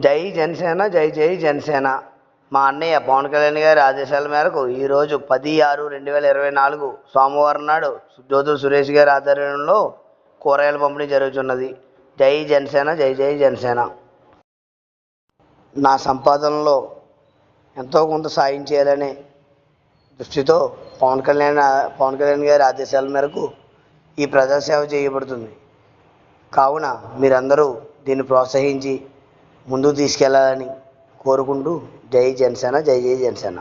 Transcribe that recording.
జై జనసేన, జై జై జనసేన. మా అన్నయ్య పవన్ కళ్యాణ్ గారి ఆదేశాల మేరకు ఈరోజు 10/6/2024 సోమవారం నాడు జ్యోతుల సురేష్ గారి ఆధ్వర్యంలో కూరగాయల పంపిణీ జరుగుతున్నది. జై జనసేన, జై జై జనసేన. నా సంపాదనలో ఎంతో కొంత సాయం చేయాలనే దృష్టితో పవన్ కళ్యాణ్ గారి ఆదేశాల మేరకు ఈ ప్రజాసేవ చేయబడుతుంది. కావున మీరందరూ దీన్ని ప్రోత్సహించి ముందుకు తీసుకెళ్లాలని కోరుకుంటూ జై జనసేన, జై జై జనసేన.